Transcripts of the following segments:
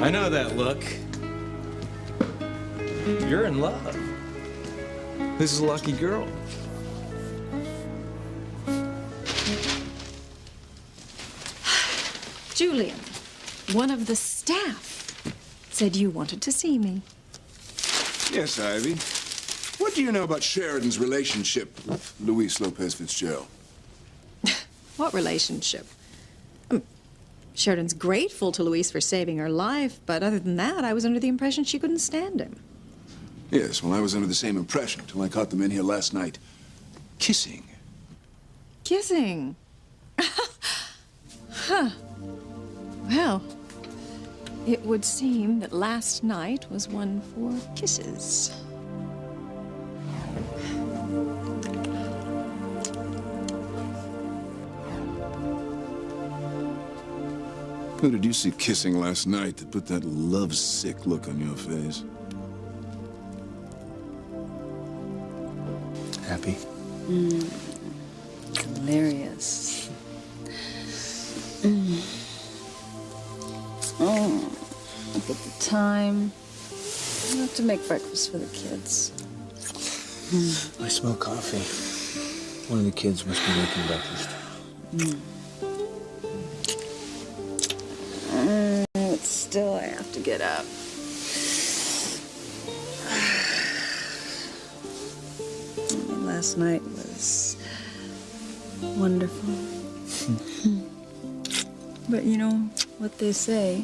I know that look. You're in love. This is a lucky girl. Julian, one of the staff, said you wanted to see me. Yes, Ivy. What do you know about Sheridan's relationship with Luis Lopez Fitzgerald? What relationship? Sheridan's grateful to Luis for saving her life, but other than that, I was under the impression she couldn't stand him. Yes, well, I was under the same impression until I caught them in here last night kissing. Kissing? Huh. Well, it would seem that last night was one for kisses. Who did you see kissing last night that put that lovesick look on your face? Happy? Hilarious. Look at the time. I have to make breakfast for the kids. I smell coffee. One of the kids must be making breakfast. But still, I have to get up. Last night was wonderful. But you know what they say,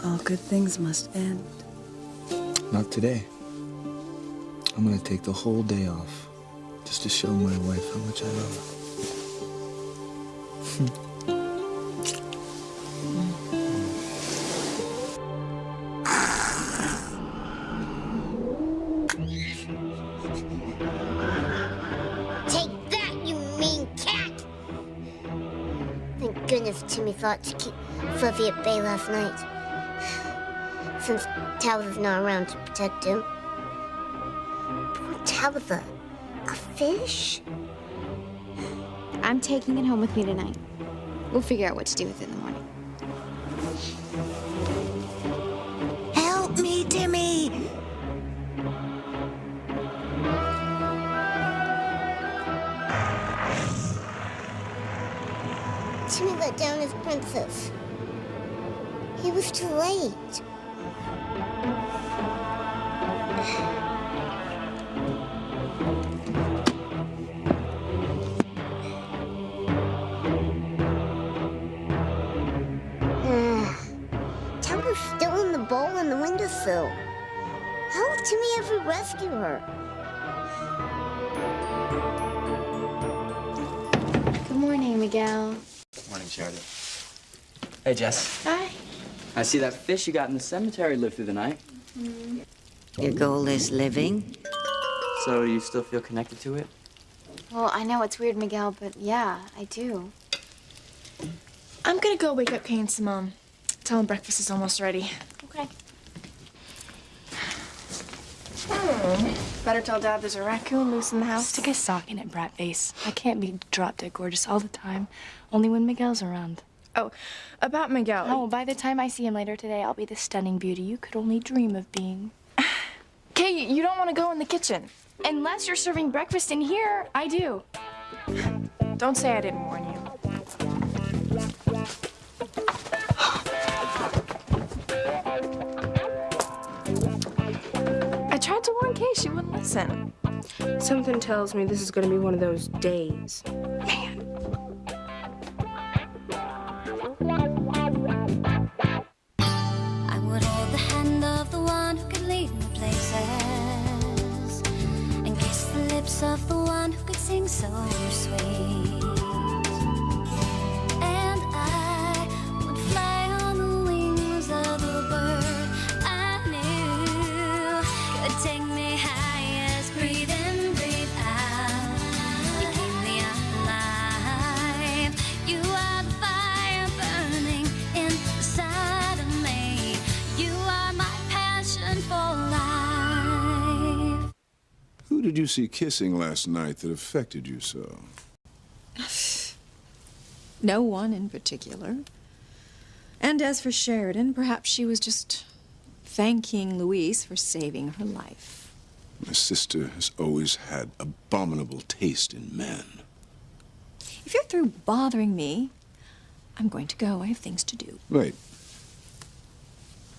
all good things must end. Not today. I'm gonna take the whole day off just to show my wife how much I love her. Take that, you mean cat! Thank goodness Timmy thought to keep Fluffy at bay last night. Since Tabitha's not around to protect him. Poor Tabitha. A fish? I'm taking it home with me tonight. We'll figure out what to do with it in the morning. Help me, Timmy! Timmy let down his princess. He was too late. Tango's still in the bowl on the windowsill. How will Timmy ever rescue her? Good morning, Miguel. Morning, Sheridan. Hey, Jess. Hi. I see that fish you got in the cemetery lived through the night. Your goal is living? So you still feel connected to it? Well, I know it's weird, Miguel, but yeah, I do. I'm gonna go wake up Kay and Simone. Tell them breakfast is almost ready. Okay. Better tell Dad there's a raccoon loose in the house. Stick a sock in it, brat face. I can't be drop-dead gorgeous all the time. Only when Miguel's around. Oh, about Miguel. Oh, by the time I see him later today, I'll be the stunning beauty you could only dream of being. Kay, you don't want to go in the kitchen. Unless you're serving breakfast in here, I do. Don't say I didn't warn you. I tried to warn Kay, she wouldn't listen. Something tells me this is going to be one of those days. Man. I would hold the hand of the one who could lead me places and kiss the lips of the one who could sing so sweet. And I would fly on the wings of the bird I knew could take me highest. Breathe in, breathe out. You keep me alive. You are the fire burning inside of me. You are my passion for life. Who did you see kissing last night that affected you so? No one in particular. And as for Sheridan, perhaps she was just thanking Louise for saving her life. My sister has always had abominable taste in men. If you're through bothering me, I'm going to go. I have things to do. Wait.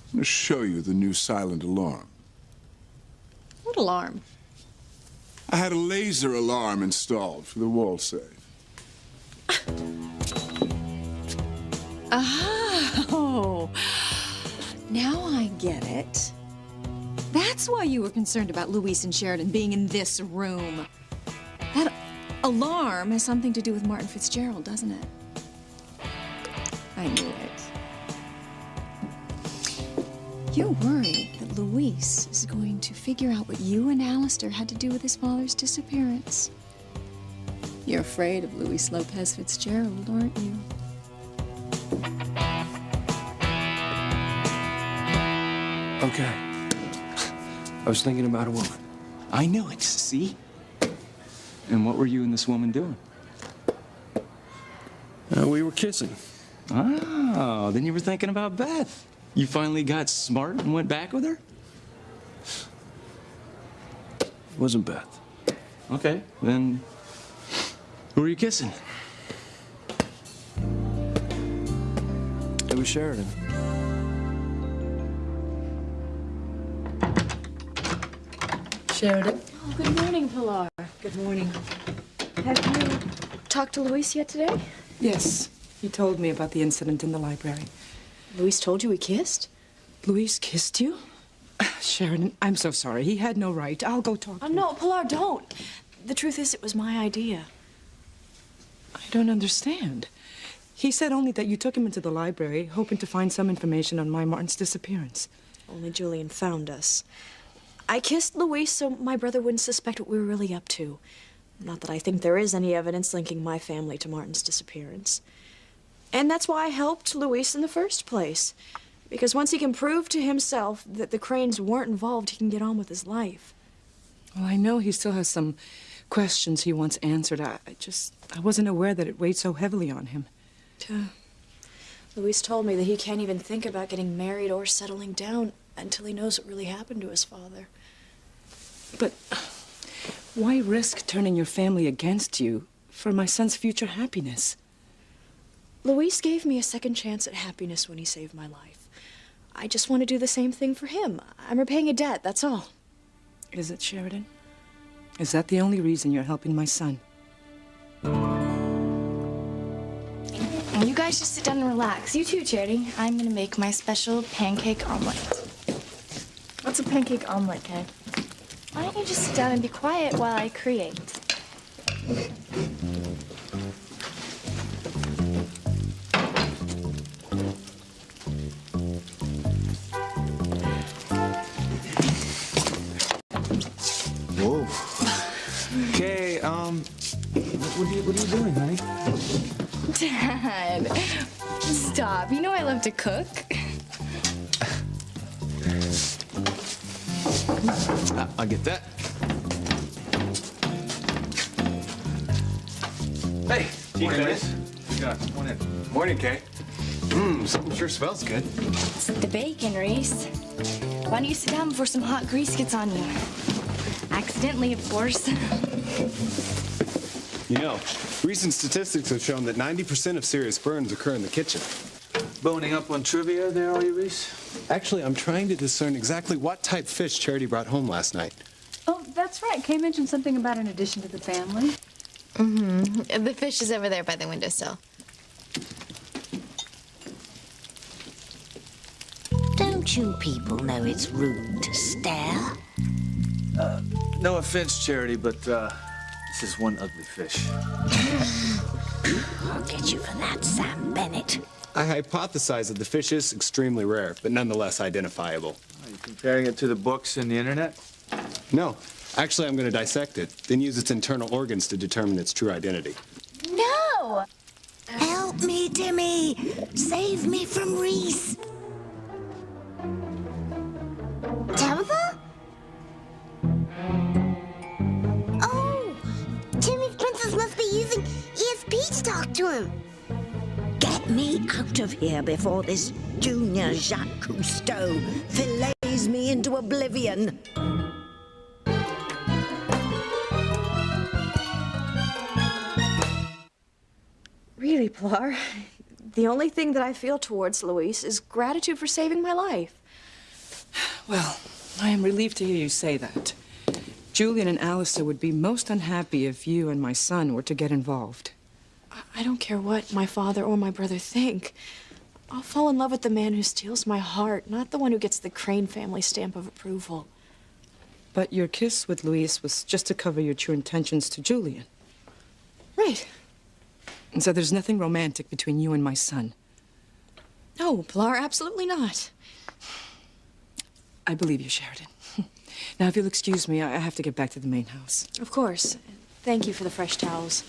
I'm going to show you the new silent alarm. What alarm? I had a laser alarm installed for the wall safe. Oh, now I get it. That's why you were concerned about Louise and Sheridan being in this room. That alarm has something to do with Martin Fitzgerald, doesn't it? I knew it. You're worried that Louise is going to figure out what you and Alistair had to do with his father's disappearance. You're afraid of Louise Lopez Fitzgerald, aren't you? Okay. I was thinking about a woman. I knew it, see? And what were you and this woman doing? We were kissing. Oh, then you were thinking about Beth. You finally got smart and went back with her? It wasn't Beth. Okay, then who were you kissing? It was Sheridan. Sheridan. Oh, good morning, Pilar. Good morning. Have you talked to Luis yet today? Yes. He told me about the incident in the library. Luis told you he kissed? Luis kissed you? Sheridan, I'm so sorry. He had no right. I'll go talk to him. No, Pilar, don't. The truth is, it was my idea. I don't understand. He said only that you took him into the library, hoping to find some information on my Martin's disappearance. Only Julian found us. I kissed Luis so my brother wouldn't suspect what we were really up to. Not that I think there is any evidence linking my family to Martin's disappearance. And that's why I helped Luis in the first place. Because once he can prove to himself that the Cranes weren't involved, he can get on with his life. Well, I know he still has some questions he wants answered. I wasn't aware that it weighed so heavily on him. Luis told me that he can't even think about getting married or settling down until he knows what really happened to his father. But why risk turning your family against you for my son's future happiness? Luis gave me a second chance at happiness when he saved my life. I just want to do the same thing for him. I'm repaying a debt, that's all. Is it, Sheridan? Is that the only reason you're helping my son? You guys just sit down and relax. You too, Charity. I'm gonna make my special pancake omelet. What's a pancake omelet, Kay? Why don't you just sit down and be quiet while I create? Whoa. Okay, what are you doing, honey? Dad, stop. You know I love to cook. I'll get that. Hey, guys. Come on in. Morning, Kay. Something sure smells good. It's the bacon, Reese. Why don't you sit down before some hot grease gets on you? Accidentally, of course. You know, recent statistics have shown that 90% of serious burns occur in the kitchen. Boning up on trivia there, are you, Reese? Actually, I'm trying to discern exactly what type fish Charity brought home last night. Oh, that's right. Kay mentioned something about an addition to the family. Mm-hmm. The fish is over there by the windowsill. Don't you people know it's rude to stare? No offense, Charity, but this is one ugly fish. I'll get you for that, Sam Bennett. I hypothesize that the fish is extremely rare, but nonetheless identifiable. Are you comparing it to the books and the internet? No. Actually, I'm going to dissect it, then use its internal organs to determine its true identity. No! Help me, Timmy! Save me from Reese! Tabitha? Timmy's princess must be using ESP to talk to him. Get me out of here before this junior Jacques Cousteau fillets me into oblivion. Really, Pilar, the only thing that I feel towards Luis is gratitude for saving my life. Well, I am relieved to hear you say that. Julian and Alistair would be most unhappy if you and my son were to get involved. I don't care what my father or my brother think. I'll fall in love with the man who steals my heart, not the one who gets the Crane family stamp of approval. But your kiss with Luis was just to cover your true intentions to Julian. Right. And so there's nothing romantic between you and my son. No, Pilar, absolutely not. I believe you, Sheridan. Now, if you'll excuse me, I have to get back to the main house. Of course. Thank you for the fresh towels.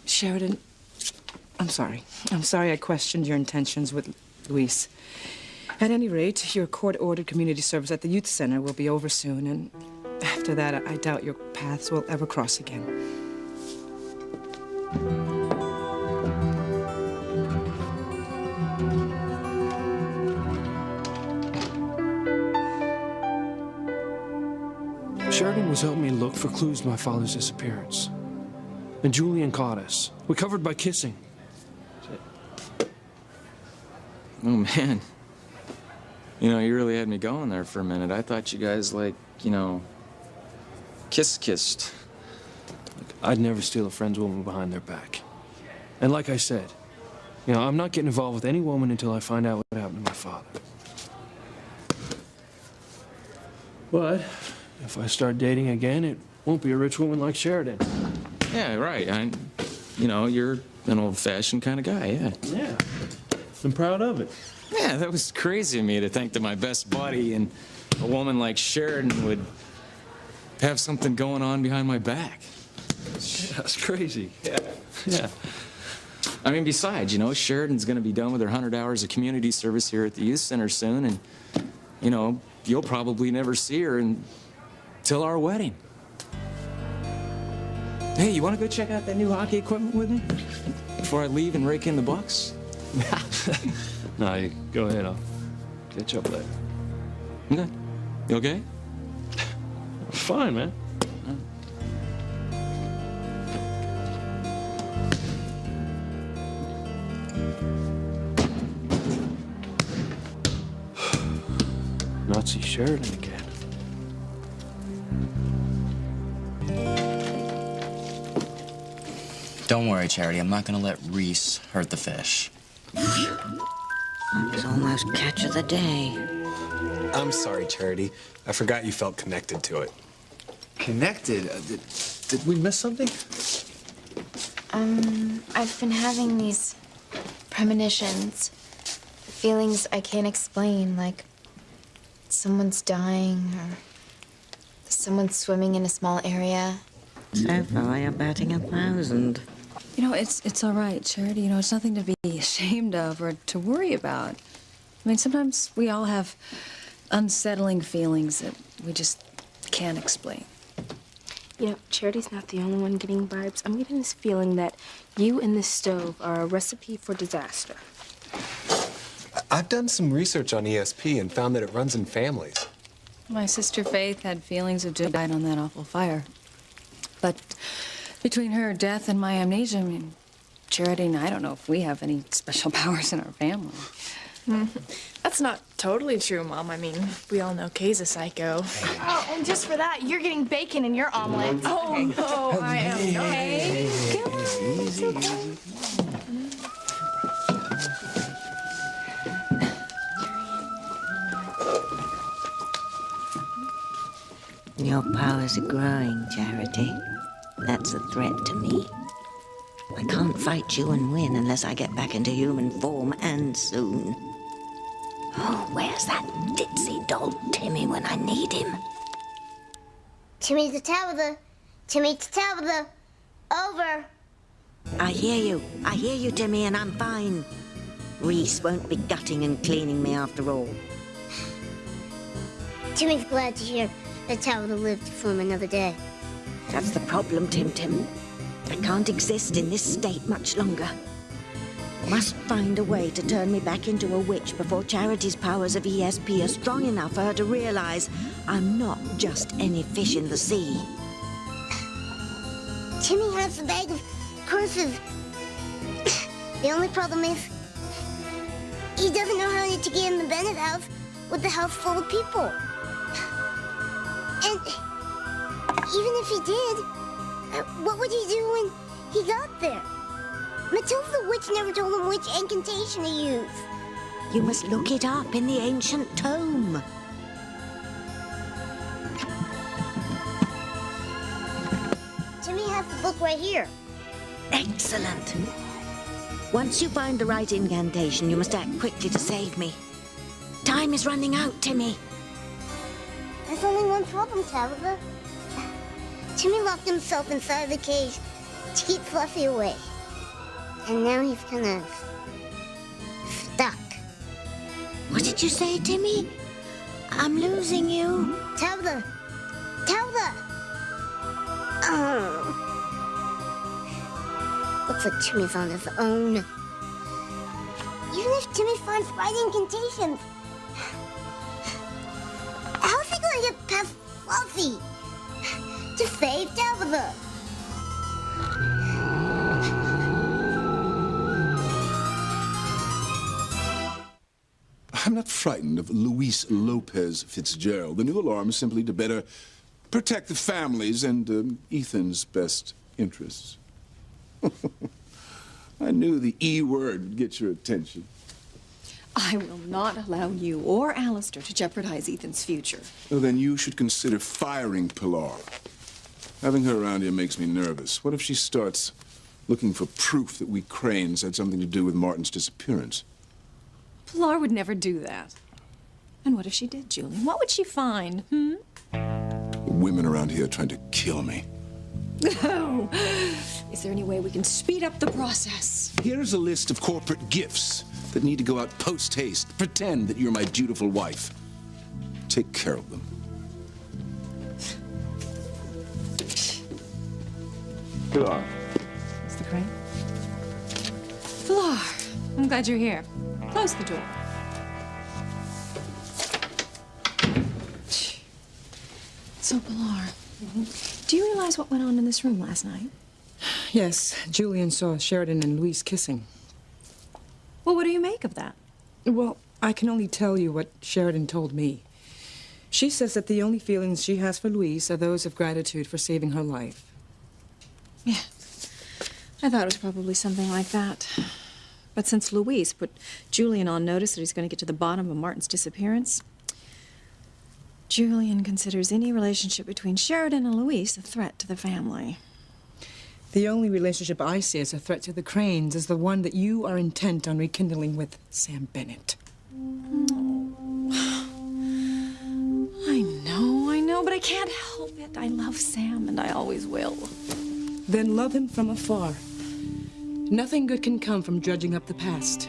Sheridan, I'm sorry. I'm sorry I questioned your intentions with Luis. At any rate, your court-ordered community service at the youth center will be over soon, and after that, I doubt your paths will ever cross again. Sheridan was helping me look for clues to my father's disappearance. And Julian caught us. We covered by kissing. Oh, man. You know, you really had me going there for a minute. I thought you guys, like, you know, kissed. I'd never steal a friend's woman behind their back. And like I said, you know, I'm not getting involved with any woman until I find out what happened to my father. But if I start dating again, it won't be a rich woman like Sheridan. Yeah, right. You know, you're an old-fashioned kind of guy, yeah. Yeah. I'm proud of it. Yeah, that was crazy of me to think that my best buddy and a woman like Sheridan would have something going on behind my back. Yeah, that's crazy. Yeah. I mean, besides, you know, Sheridan's going to be done with her 100 hours of community service here at the youth center soon, and, you know, you'll probably never see her until our wedding. Hey, you want to go check out that new hockey equipment with me before I leave and rake in the bucks? No, you go ahead. I'll catch up later. Okay. You okay? I'm fine, man. Not see Sheridan again. Don't worry, Charity. I'm not gonna let Reese hurt the fish. That was almost catch of the day. I'm sorry, Charity. I forgot you felt connected to it. Connected? Did we miss something? I've been having these premonitions. Feelings I can't explain, like someone's dying or someone's swimming in a small area. So far, you're batting 1,000. You know, it's all right, Charity. You know, it's nothing to be ashamed of or to worry about. I mean, sometimes we all have unsettling feelings that we just can't explain. You know, Charity's not the only one getting vibes. I'm getting this feeling that you and this stove are a recipe for disaster. I've done some research on ESP and found that it runs in families. My sister Faith had feelings of Jim died on that awful fire. But between her death and my amnesia, I mean, Charity and I don't know if we have any special powers in our family. That's not totally true, Mom. I mean, we all know Kay's a psycho. Oh, and just for that, you're getting bacon in your omelet. Oh, no, I am not. Hey, come on. It's okay. Your powers are growing, Charity. That's a threat to me. I can't fight you and win unless I get back into human form, and soon. Oh, where's that ditzy doll Timmy when I need him? Timmy the Tabitha. Timmy the Tabitha. Over. I hear you, Timmy, and I'm fine. Reese won't be gutting and cleaning me after all. Timmy's glad to hear that Tabitha lived to form another day. That's the problem, Tim. I can't exist in this state much longer. Must find a way to turn me back into a witch before Charity's powers of ESP are strong enough for her to realize I'm not just any fish in the sea. Timmy has a bag of curses. The only problem is, he doesn't know how to get in the Bennett house with the house full of people. And even if he did, what would he do when he got there? Matilda the witch never told him which incantation to use. You must look it up in the ancient tome. Timmy has the book right here. Excellent. Once you find the right incantation, you must act quickly to save me. Time is running out, Timmy. There's only one problem, Tabitha. Timmy locked himself inside the cage to keep Fluffy away. And now he's kind of stuck. What did you say, Timmy? I'm losing you. Tabitha! Tabitha! Oh. Looks like Timmy's on his own. Even if Timmy finds right incantations, how's he gonna get past Fluffy to save Tabitha? I'm not frightened of Luis Lopez Fitzgerald. The new alarm is simply to better protect the families and Ethan's best interests. I knew the E word would get your attention. I will not allow you or Alistair to jeopardize Ethan's future. Well, then you should consider firing Pilar. Having her around here makes me nervous. What if she starts looking for proof that we Cranes had something to do with Martin's disappearance? Pilar would never do that. And what if she did, Julian? What would she find, Women around here trying to kill me. Oh, is there any way we can speed up the process? Here's a list of corporate gifts that need to go out post-haste. Pretend that you're my dutiful wife. Take care of them. Pilar. Mr. Crane? Pilar, I'm glad you're here. Close the door. So, Pilar, do you realize what went on in this room last night? Yes, Julian saw Sheridan and Louise kissing. Well, what do you make of that? Well, I can only tell you what Sheridan told me. She says that the only feelings she has for Louise are those of gratitude for saving her life. Yeah, I thought it was probably something like that. But since Louise put Julian on notice that he's going to get to the bottom of Martin's disappearance, Julian considers any relationship between Sheridan and Louise a threat to the family. The only relationship I see as a threat to the Cranes is the one that you are intent on rekindling with Sam Bennett. I know, but I can't help it. I love Sam, and I always will. Then love him from afar. Nothing good can come from dredging up the past.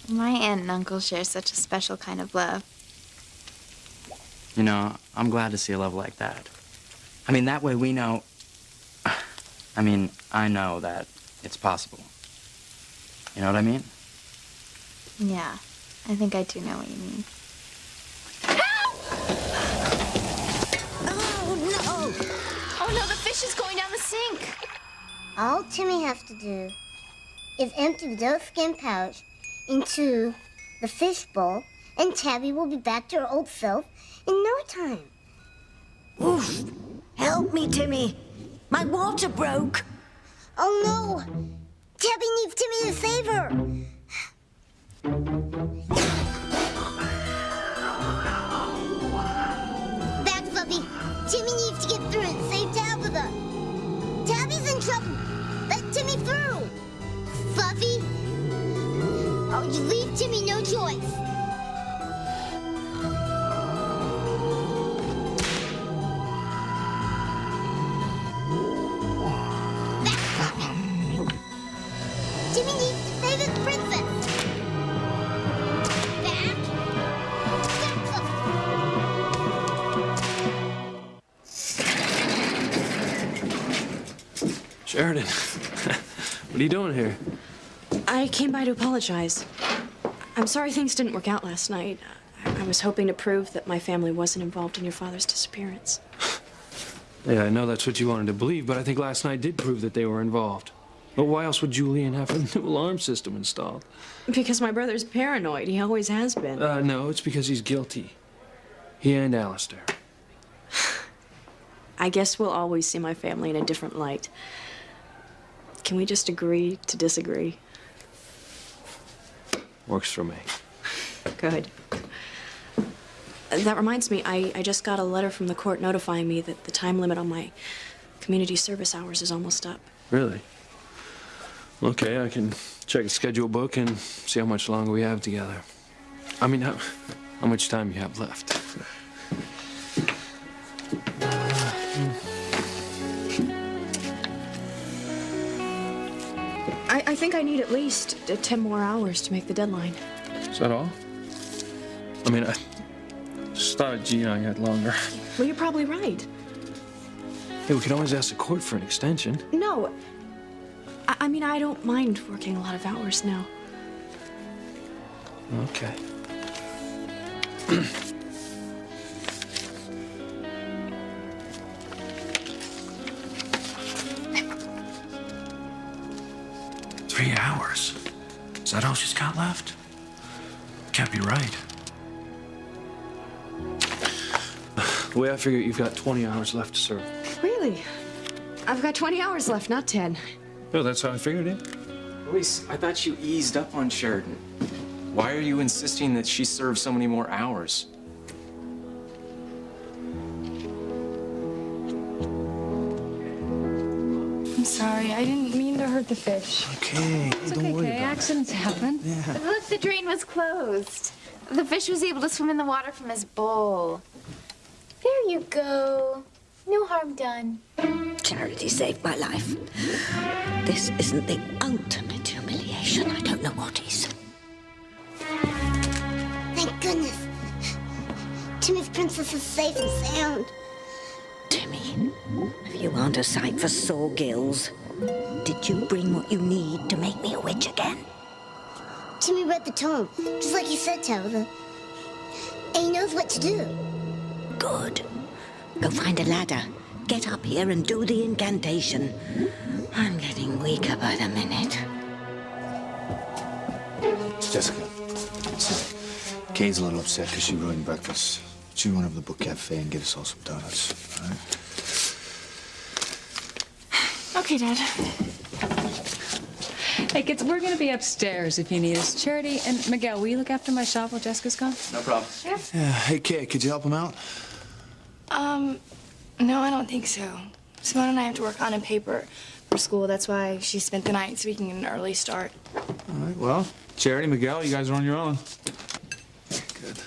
My aunt and uncle share such a special kind of love. You know, I'm glad to see a love like that. I mean, that way we know... I know that it's possible. You know what I mean? Yeah, I think I do know what you mean. Oh no, the fish is going down the sink. All Timmy has to do is empty the doe-skin pouch into the fish bowl, and Tabby will be back to her old self in no time. Oof! Help me, Timmy. My water broke. Oh no! Tabby needs Timmy to save her. Back, Fluffy. Timmy needs to get through and save Tabitha. Tabby's in trouble. Let Timmy through. Fluffy. Oh, you leave Timmy no choice. Timmy needs to save his princess. Back. Sheridan, what are you doing here? I came by to apologize. I'm sorry things didn't work out last night. I was hoping to prove that my family wasn't involved in your father's disappearance. Yeah, I know that's what you wanted to believe, but I think last night did prove that they were involved. But why else would Julian have a new alarm system installed? Because my brother's paranoid. He always has been. No, it's because he's guilty. He and Alistair. I guess we'll always see my family in a different light. Can we just agree to disagree? Works for me. Good. That reminds me, I just got a letter from the court notifying me that the time limit on my community service hours is almost up. Really? Okay, I can check a schedule book and see how much longer we have together. I mean, how much time you have left? I think I need at least 10 more hours to make the deadline. Is that all? I mean, I just thought, gee, I had longer. Well, you're probably right. Hey, we can always ask the court for an extension. No. I mean, I don't mind working a lot of hours now. Okay. Three hours? Is that all she's got left? Can't be right. The way I figure it, you've got 20 hours left to serve. Really? I've got 20 hours left, not 10. Oh, that's how I figured it. Luis, I thought you eased up on Sheridan. Why are you insisting that she serve so many more hours? I'm sorry. I didn't mean to hurt the fish. Okay, don't worry about it. Accidents happen. Yeah. Look, the drain was closed. The fish was able to swim in the water from his bowl. There you go. No harm done. Charity saved my life. This isn't the ultimate humiliation. I don't know what is. Thank goodness. Timmy's princess is safe and sound. Timmy, if you aren't a sight for sore gills, did you bring what you need to make me a witch again? Timmy read the tome, just like you said, Tabitha. And he knows what to do. Good. Go find a ladder. Get up here and do the incantation. I'm getting weaker by the minute. Jessica, listen. Kay's a little upset because she ruined breakfast. She run over to the book cafe and get us all some donuts, all right? Okay, Dad. Hey, kids, we're gonna be upstairs if you need us. Charity and Miguel, will you look after my shop while Jessica's gone? No problem. Yeah. Yeah, hey, Kay, could you help him out? No, I don't think so. Simone and I have to work on a paper for school. That's why she spent the night so we can get an early start. All right, well, Charity, Miguel, you guys are on your own. Good.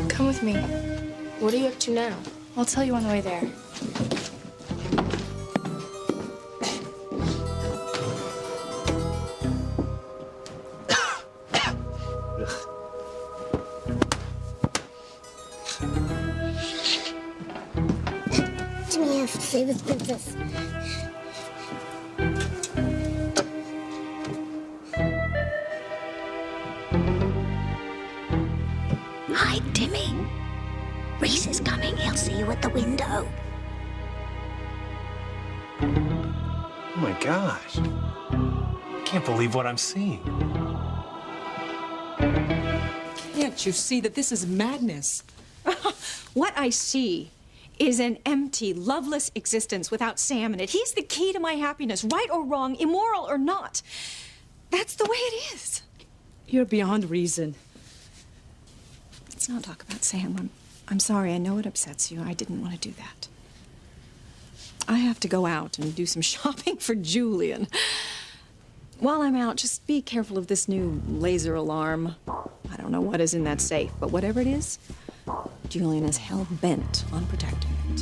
Come with me. What are you up to now? I'll tell you on the way there. Timmy has to save his princess. Hide, Timmy. Reese is coming. He'll see you at the window. Oh my gosh. I can't believe what I'm seeing. Can't you see that this is madness? What I see is an empty, loveless existence without Sam in it. He's the key to my happiness, right or wrong, immoral or not. That's the way it is. You're beyond reason. Let's not talk about Sam. I'm sorry. I know it upsets you. I didn't want to do that. I have to go out and do some shopping for Julian. While I'm out, just be careful of this new laser alarm. I don't know what is in that safe, but whatever it is, Julian is hell-bent on protecting it.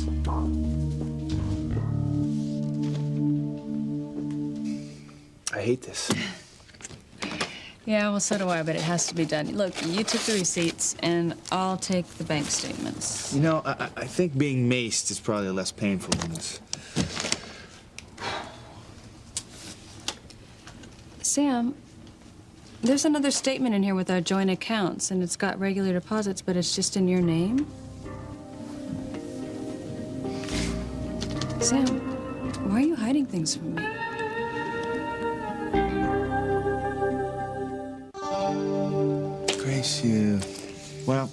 I hate this. Yeah, well, so do I, but it has to be done. Look, you took the receipts, and I'll take the bank statements. You know, I think being maced is probably less painful than this. Sam, there's another statement in here with our joint accounts, and it's got regular deposits, but it's just in your name. Sam, why are you hiding things from me? Grace, well,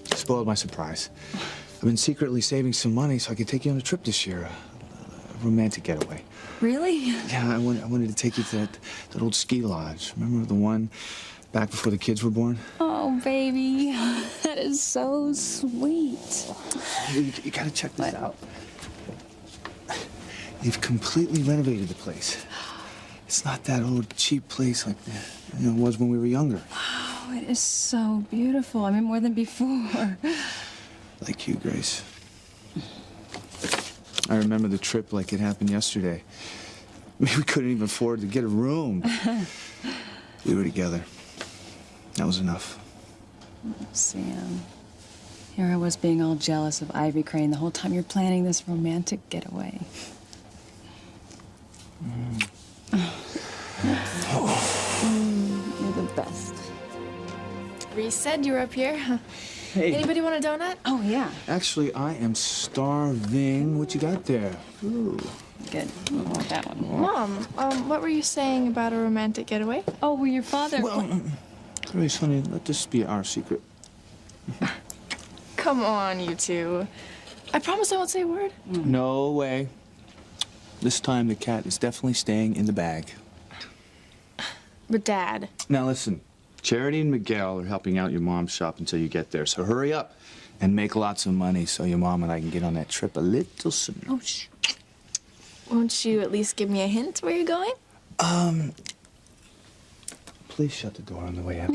you spoiled my surprise. I've been secretly saving some money so I could take you on a trip this year. A romantic getaway. Really? Yeah, I wanted to take you to that old ski lodge. Remember the one back before the kids were born? Oh, baby. That is so sweet. You gotta check this out. They've completely renovated the place. It's not that old cheap place like it was when we were younger. Oh, it is so beautiful. I mean, more than before. Like you, Grace. I remember the trip like it happened yesterday. I mean, we couldn't even afford to get a room. We were together. That was enough. Sam, here I was being all jealous of Ivy Crane the whole time you're planning this romantic getaway. You're the best. Reese said you were up here. Hey. Anybody want a donut? Oh, yeah. Actually, I am starving. What you got there? Ooh. Good. I want that one. Mom, what were you saying about a romantic getaway? Oh, well, your father... Well, Grace, honey, let this be our secret. Come on, you two. I promise I won't say a word. No way. This time the cat is definitely staying in the bag. But Dad... Now listen, Charity and Miguel are helping out your mom's shop until you get there, so hurry up and make lots of money so your mom and I can get on that trip a little sooner. Oh, shh. Won't you at least give me a hint where you're going? Please shut the door on the way out.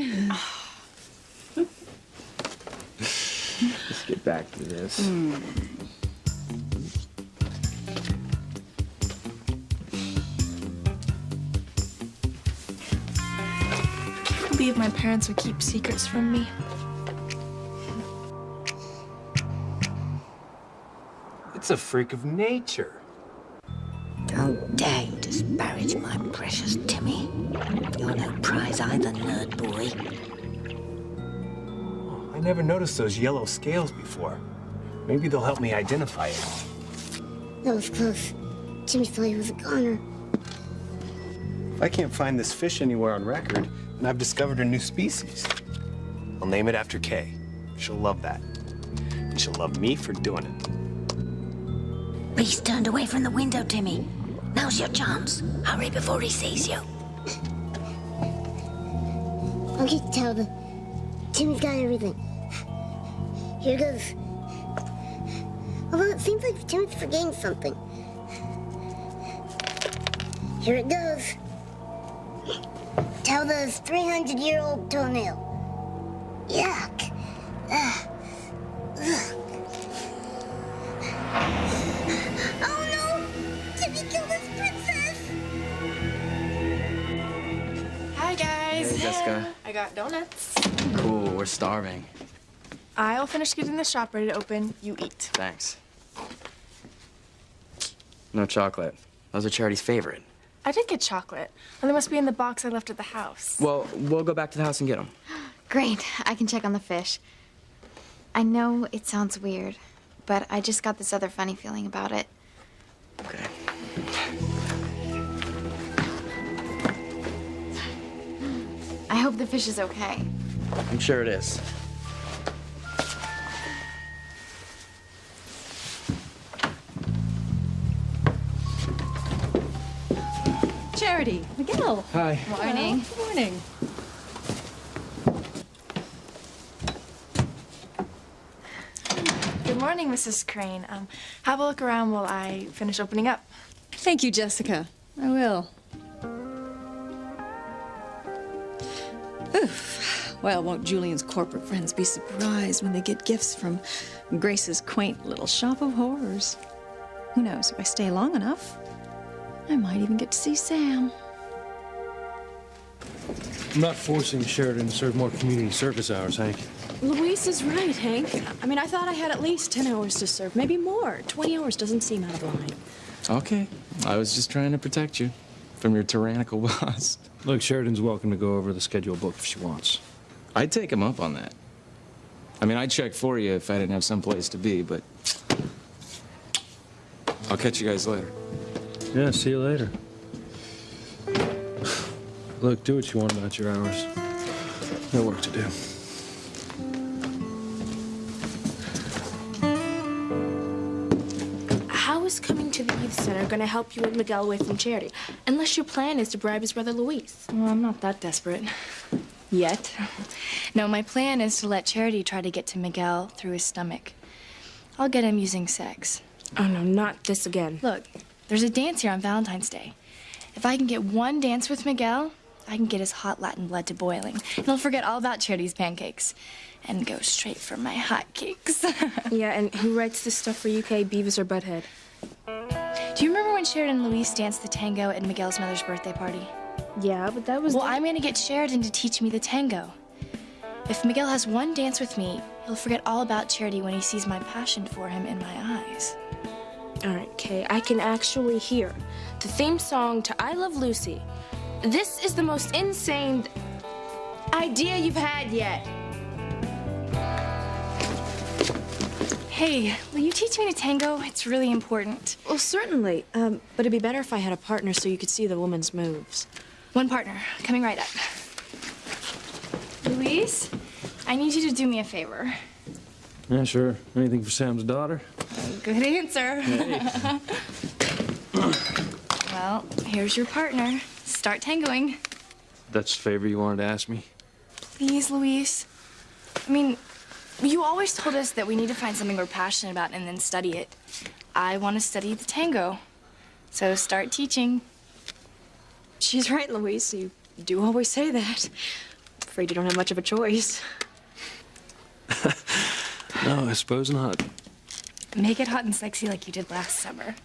Let's get back to this. I can't believe my parents would keep secrets from me. It's a freak of nature. How dare you disparage my precious Timmy? You're no prize either, nerd boy. I never noticed those yellow scales before. Maybe they'll help me identify it. That was close. Timmy thought he was a goner. If I can't find this fish anywhere on record, then I've discovered a new species. I'll name it after Kay. She'll love that. And she'll love me for doing it. Reese turned away from the window, Timmy. Now's your chance. Hurry before he sees you. I'll get to tell them. Timmy's got everything. Here goes. Although it seems like Timmy's forgetting something. Here it goes. Telda's 300-year-old toenail. Yuck. Ugh. Oh no! Timmy killed his princess! Hi, guys. Hey, Jessica. I got donuts. Cool, we're starving. I'll finish getting the shop ready to open. You eat. Thanks. No chocolate. Those are Charity's favorite. I did get chocolate. And they must be in the box I left at the house. Well, we'll go back to the house and get them. Great. I can check on the fish. I know it sounds weird, but I just got this other funny feeling about it. Okay. I hope the fish is okay. I'm sure it is. Charity, Miguel. Hi. Morning. Good morning. Good morning, Mrs. Crane. Have a look around while I finish opening up. Thank you, Jessica. I will. Oof. Well, won't Julian's corporate friends be surprised when they get gifts from Grace's quaint little shop of horrors? Who knows, if I stay long enough, I might even get to see Sam. I'm not forcing Sheridan to serve more community service hours, Hank. Luis is right, Hank. I mean, I thought I had at least 10 hours to serve, maybe more. 20 hours doesn't seem out of line. Okay. I was just trying to protect you from your tyrannical boss. Look, Sheridan's welcome to go over the schedule book if she wants. I'd take him up on that. I mean, I'd check for you if I didn't have someplace to be, but I'll catch you guys later. Yeah, see you later. Look, do what you want about your hours. Got work to do. How is coming to the youth center going to help you and Miguel away from Charity? Unless your plan is to bribe his brother Luis. Well, I'm not that desperate. Yet. No, my plan is to let Charity try to get to Miguel through his stomach. I'll get him using sex. Oh, no, not this again. Look, there's a dance here on Valentine's Day. If I can get one dance with Miguel, I can get his hot Latin blood to boiling. And he'll forget all about Charity's pancakes and go straight for my hot cakes. Yeah, and who writes this stuff for UK, Beavis or Butthead? Do you remember when Sheridan and Luis danced the tango at Miguel's mother's birthday party? Yeah, but that was... Well, I'm gonna get Sheridan to teach me the tango. If Miguel has one dance with me, he'll forget all about Charity when he sees my passion for him in my eyes. All right, Kay, I can actually hear the theme song to I Love Lucy. This is the most insane idea you've had yet. Hey, will you teach me to tango? It's really important. Well, certainly. But it'd be better if I had a partner so you could see the woman's moves. One partner, coming right up. Luis, I need you to do me a favor. Yeah, sure. Anything for Sam's daughter? Good answer. Hey. Well, here's your partner. Start tangoing. That's the favor you wanted to ask me? Please, Luis. I mean, you always told us that we need to find something we're passionate about and then study it. I want to study the tango. So start teaching. She's right, Luis. You do always say that. Afraid you don't have much of a choice. No, I suppose not. Make it hot and sexy like you did last summer.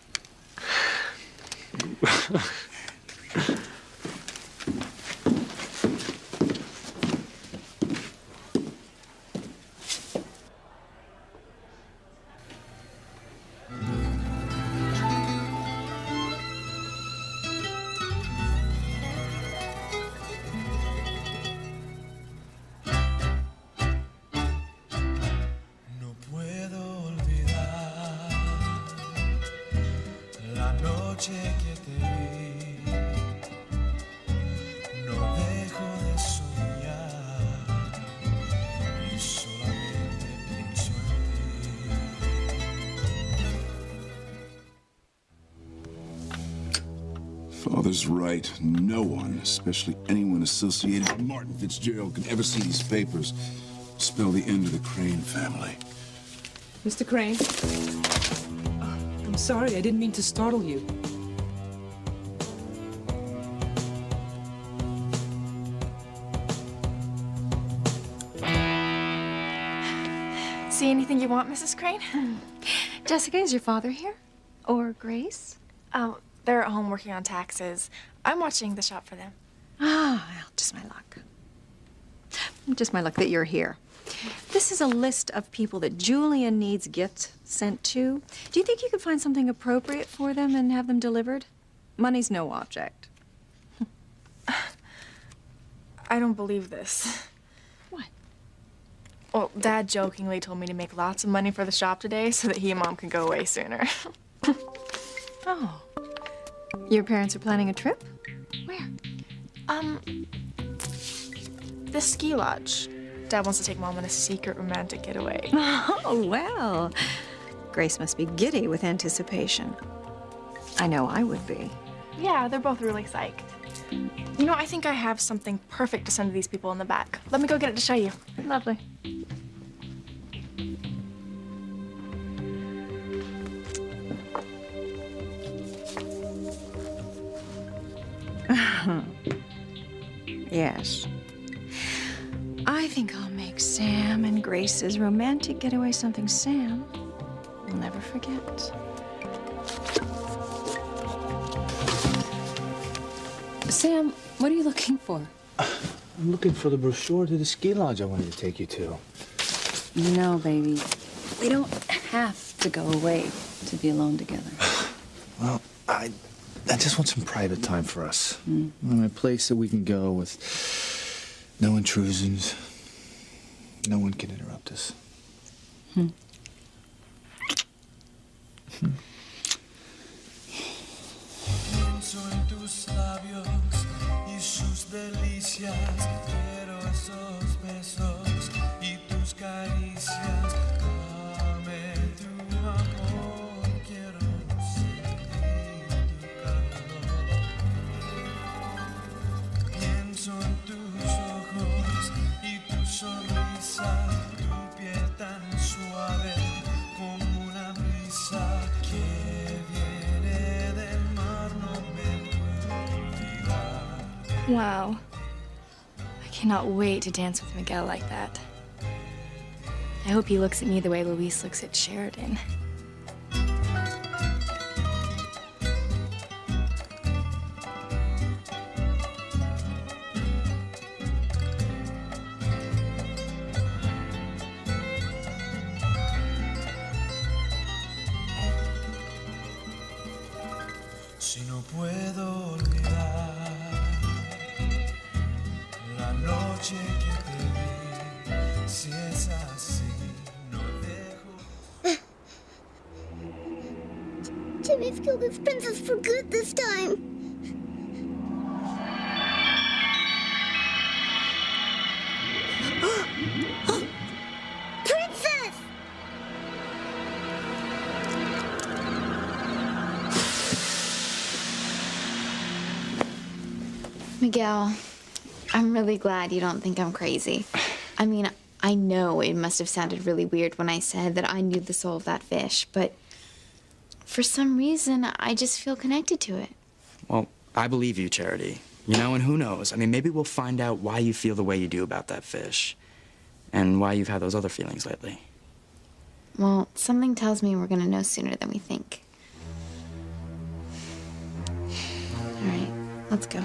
Que te vi, no dejo de soñar y solamente pienso en ti. Father's right. No one, especially anyone associated with Martin Fitzgerald, could ever see these papers. Spell the end of the Crane family. Mr. Crane? I'm sorry, I didn't mean to startle you. See anything you want, Mrs. Crane? Jessica, is your father here? Or Grace? Oh, they're at home working on taxes. I'm watching the shop for them. Ah, well, just my luck. Just my luck that you're here. This is a list of people that Julian needs gifts sent to. Do you think you could find something appropriate for them and have them delivered? Money's no object. I don't believe this. What? Well, Dad jokingly told me to make lots of money for the shop today so that he and Mom can go away sooner. Oh. Your parents are planning a trip? Where? The ski lodge. Dad wants to take Mom on a secret romantic getaway. Oh, well. Grace must be giddy with anticipation. I know I would be. Yeah, they're both really psyched. You know, I think I have something perfect to send to these people in the back. Let me go get it to show you. Lovely. Yes. I think I'll make Sam and Grace's romantic getaway something Sam will never forget. Sam, what are you looking for? I'm looking for the brochure to the ski lodge I wanted to take you to. You know, baby, we don't have to go away to be alone together. Well, I just want some private time for us. A place that we can go with no intrusions. No one can interrupt us. Pienso en tus labios y sus delicias, quiero esos besos y tus caricias. Dame tu amor, quiero sentir tu calor. Pienso en tus ojos y tu sonrisa, tu piel tan suave como una brisa que viene del mar, no me puedo olvidar. Wow. I cannot wait to dance with Miguel like that. I hope he looks at me the way Luis looks at Sheridan. Si no puedo olvidar la noche que te vi, si es así, no dejo. Timmy's killed his princess for good this time. Princess! Miguel, I'm really glad you don't think I'm crazy. I mean, I know it must have sounded really weird when I said that I knew the soul of that fish, but for some reason, I just feel connected to it. Well, I believe you, Charity. You know, and who knows? I mean, maybe we'll find out why you feel the way you do about that fish and why you've had those other feelings lately. Well, something tells me we're gonna know sooner than we think. All right, let's go.